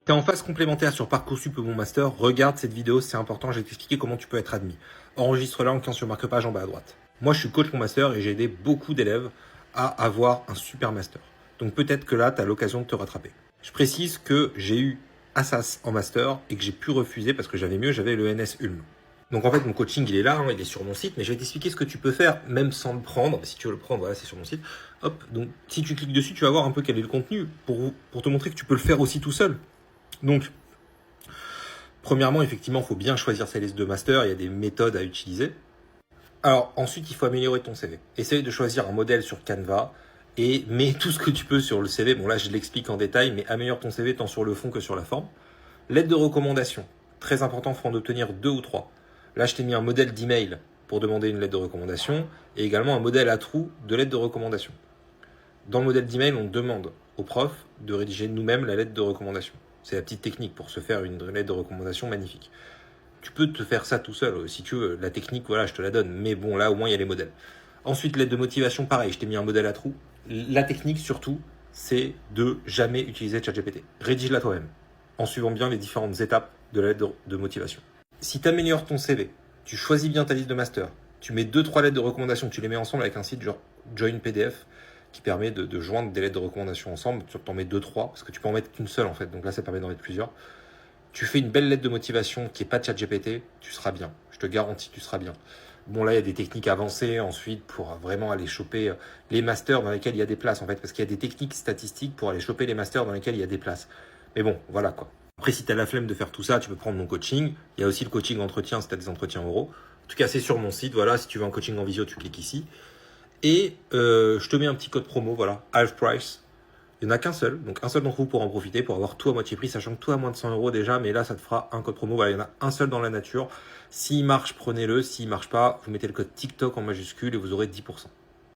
T'es en phase complémentaire sur Parcoursup ou Mon Master, regarde cette vidéo, c'est important, je vais t'expliquer comment tu peux être admis. Enregistre-la en cliquant sur marque-page en bas à droite. Moi, je suis coach Mon Master et j'ai aidé beaucoup d'élèves à avoir un super master. Donc peut-être que là, tu as l'occasion de te rattraper. Je précise que j'ai eu Assas en master et que j'ai pu refuser parce que j'avais mieux, j'avais le NS Ulm. Donc en fait, mon coaching, il est là, il est sur mon site, mais je vais t'expliquer ce que tu peux faire, même sans le prendre. Si tu veux le prendre, voilà, c'est sur mon site. Hop, donc si tu cliques dessus, tu vas voir un peu quel est le contenu pour te montrer que tu peux le faire aussi tout seul. Donc, premièrement, effectivement, il faut bien choisir sa liste de master. Il y a des méthodes à utiliser. Alors, ensuite, il faut améliorer ton CV. Essaye de choisir un modèle sur Canva et mets tout ce que tu peux sur le CV. Bon, là, je l'explique en détail, mais améliore ton CV tant sur le fond que sur la forme. Lettre de recommandation. Très important, il faut en obtenir 2 ou 3. Là, je t'ai mis un modèle d'email pour demander une lettre de recommandation et également un modèle à trous de lettre de recommandation. Dans le modèle d'email, on demande au prof de rédiger nous-mêmes la lettre de recommandation. C'est la petite technique pour se faire une lettre de recommandation magnifique. Tu peux te faire ça tout seul, si tu veux. La technique, voilà, je te la donne. Mais bon, là, au moins, il y a les modèles. Ensuite, lettre de motivation, pareil, je t'ai mis un modèle à trous. La technique, surtout, c'est de jamais utiliser ChatGPT. Rédige-la toi-même, en suivant bien les différentes étapes de la lettre de motivation. Si tu améliores ton CV, tu choisis bien ta liste de master, tu mets 2-3 lettres de recommandation, tu les mets ensemble avec un site genre Join PDF, qui permet de joindre des lettres de recommandation ensemble. Tu en mets 2-3, parce que tu peux en mettre qu'une seule en fait, donc là ça permet d'en mettre plusieurs. Tu fais une belle lettre de motivation qui n'est pas de ChatGPT, tu seras bien. Je te garantis, tu seras bien. Bon, là, il y a des techniques avancées ensuite pour vraiment aller choper les masters dans lesquels il y a des places en fait, parce qu'il y a des techniques statistiques pour aller choper les masters dans lesquels il y a des places. Mais bon, voilà quoi. Après, si tu as la flemme de faire tout ça, tu peux prendre mon coaching. Il y a aussi le coaching entretien si tu as des entretiens oraux. En tout cas, c'est sur mon site. Voilà, si tu veux un coaching en visio, tu cliques ici. Et je te mets un petit code promo, voilà, half price. Il n'y en a qu'un seul, donc un seul d'entre vous pour en profiter, pour avoir tout à moitié prix, sachant que tout à moins de 100 € déjà, mais là ça te fera un code promo, voilà, il y en a un seul dans la nature. S'il marche, prenez-le, s'il marche pas, vous mettez le code TikTok en majuscule et vous aurez 10%.